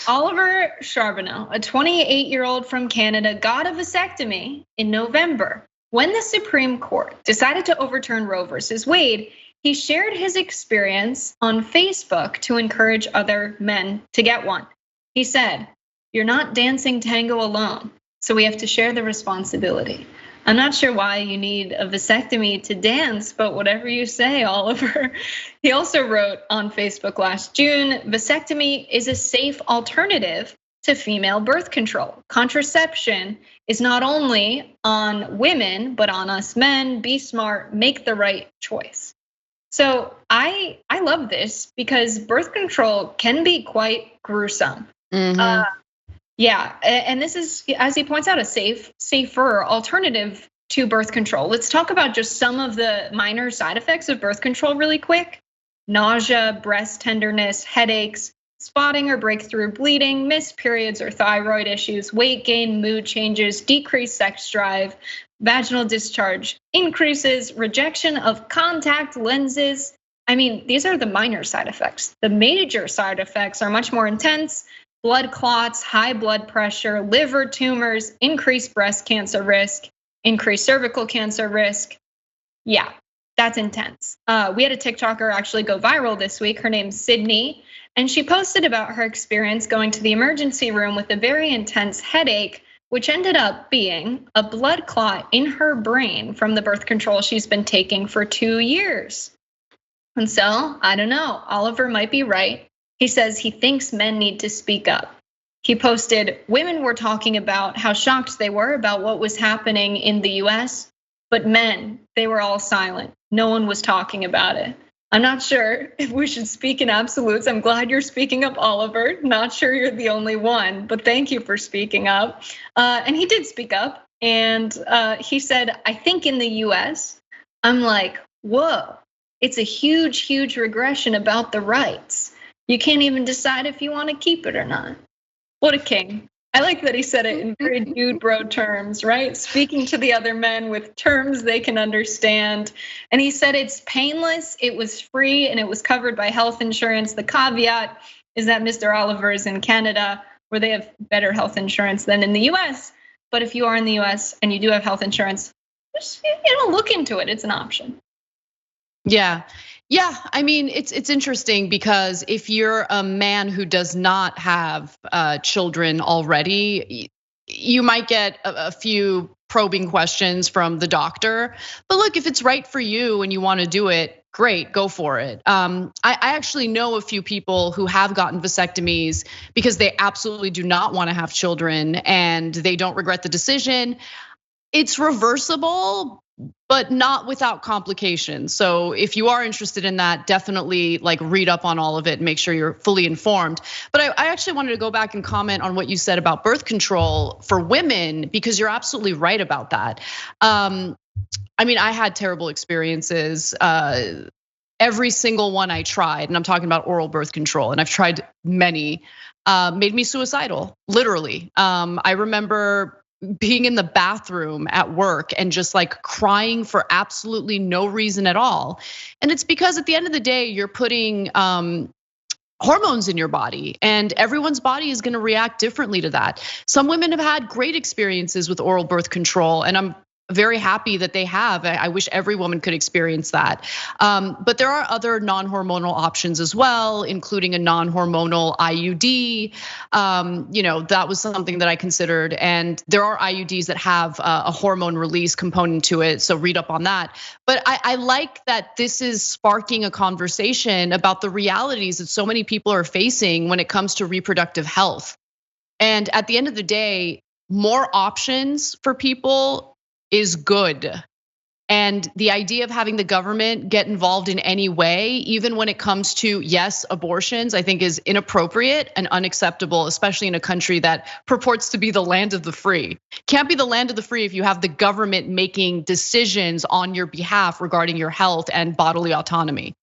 Oliver Charbonneau, a 28-year-old from Canada, got a vasectomy in November. When the Supreme Court decided to overturn Roe versus Wade, he shared his experience on Facebook to encourage other men to get one. He said, "You're not dancing tango alone, so we have to share the responsibility." I'm not sure why you need a vasectomy to dance, but whatever you say, Oliver. He also wrote on Facebook last June, "Vasectomy is a safe alternative to female birth control. Contraception is not only on women, but on us men. Be smart, make the right choice." So I love this because birth control can be quite gruesome. Yeah, and this is, as he points out, a safer alternative to birth control. Let's talk about just some of the minor side effects of birth control really quick. Nausea, breast tenderness, headaches, spotting or breakthrough bleeding, missed periods or thyroid issues, weight gain, mood changes, decreased sex drive, vaginal discharge increases, rejection of contact lenses. I mean, these are the minor side effects. The major side effects are much more intense. Blood clots, high blood pressure, liver tumors, increased breast cancer risk, increased cervical cancer risk. Yeah, that's intense. We had a TikToker actually go viral this week. Her name's Sydney, and she posted about her experience going to the emergency room with a very intense headache, which ended up being a blood clot in her brain from the birth control she's been taking for 2 years. And so, I don't know, Oliver might be right. He says he thinks men need to speak up. He posted, "Women were talking about how shocked they were about what was happening in the US, but men, they were all silent. No one was talking about it." I'm not sure if we should speak in absolutes. I'm glad you're speaking up, Oliver. Not sure you're the only one, but thank you for speaking up. And he did speak up, and he said, "I think in the US," I'm like, whoa, it's a huge, huge regression about the rights. You can't even decide if you want to keep it or not. What a king. I like that he said it in very dude bro terms, right? Speaking to the other men with terms they can understand. And he said it's painless, it was free, and it was covered by health insurance. The caveat is that Mr. Oliver is in Canada, where they have better health insurance than in the US. But if you are in the US and you do have health insurance, just look into it. It's an option. Yeah, I mean, it's interesting because if you're a man who does not have children already, you might get a few probing questions from the doctor. But look, if it's right for you and you want to do it, great, go for it. I actually know a few people who have gotten vasectomies because they absolutely do not want to have children and they don't regret the decision. It's reversible, but not without complications. So if you are interested in that, definitely like read up on all of it and make sure you're fully informed. But I actually wanted to go back and comment on what you said about birth control for women, because you're absolutely right about that. I mean, I had terrible experiences. Every single one I tried, and I'm talking about oral birth control, and I've tried many, made me suicidal, literally. I remember being in the bathroom at work and just like crying for absolutely no reason at all. And it's because at the end of the day, you're putting hormones in your body, and everyone's body is gonna react differently to that. Some women have had great experiences with oral birth control, and I'm very happy that they have. I wish every woman could experience that. But there are other non-hormonal options as well, including a non-hormonal IUD. That was something that I considered. And there are IUDs that have a hormone release component to it, so read up on that. But I like that this is sparking a conversation about the realities that so many people are facing when it comes to reproductive health. And at the end of the day, more options for people is good. And the idea of having the government get involved in any way, even when it comes to, yes, abortions, I think is inappropriate and unacceptable, especially in a country that purports to be the land of the free. Can't be the land of the free if you have the government making decisions on your behalf regarding your health and bodily autonomy.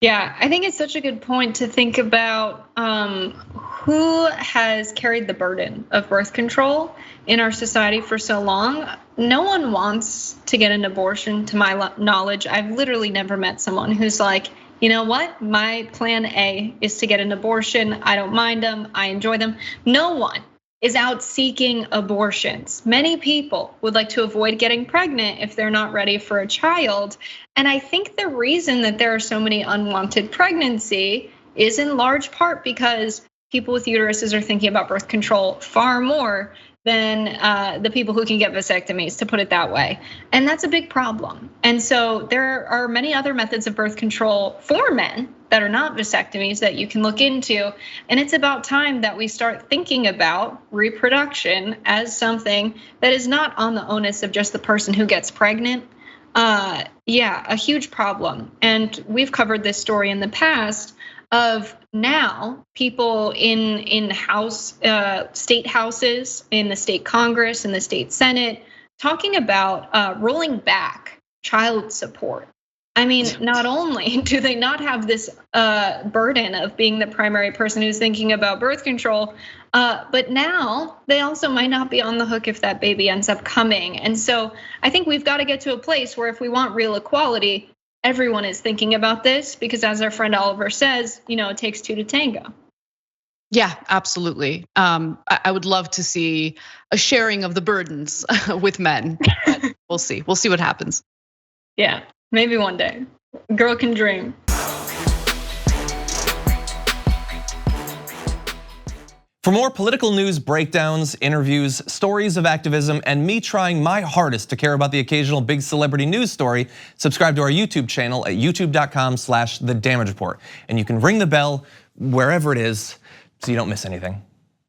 Yeah, I think it's such a good point to think about who has carried the burden of birth control in our society for so long. No one wants to get an abortion, to my knowledge. I've literally never met someone who's like, you know what? My plan A is to get an abortion. I don't mind them. I enjoy them. No one is out seeking abortions. Many people would like to avoid getting pregnant if they're not ready for a child. And I think the reason that there are so many unwanted pregnancy is in large part because people with uteruses are thinking about birth control far more than the people who can get vasectomies, to put it that way. And that's a big problem. And so there are many other methods of birth control for men that are not vasectomies that you can look into. And it's about time that we start thinking about reproduction as something that is not on the onus of just the person who gets pregnant. Yeah, a huge problem. And we've covered this story in the past of now people in state houses, in the state Congress, in the state Senate, talking about rolling back child support. I mean, not only do they not have this burden of being the primary person who's thinking about birth control, but now they also might not be on the hook if that baby ends up coming. And so I think we've got to get to a place where if we want real equality, everyone is thinking about this, because as our friend Oliver says, it takes two to tango. Yeah, absolutely. I would love to see a sharing of the burdens with men, but we'll see. We'll see what happens. Yeah, maybe one day. Girl can dream. For more political news breakdowns, interviews, stories of activism, and me trying my hardest to care about the occasional big celebrity news story, subscribe to our YouTube channel at youtube.com/The Damage Report. And you can ring the bell wherever it is so you don't miss anything.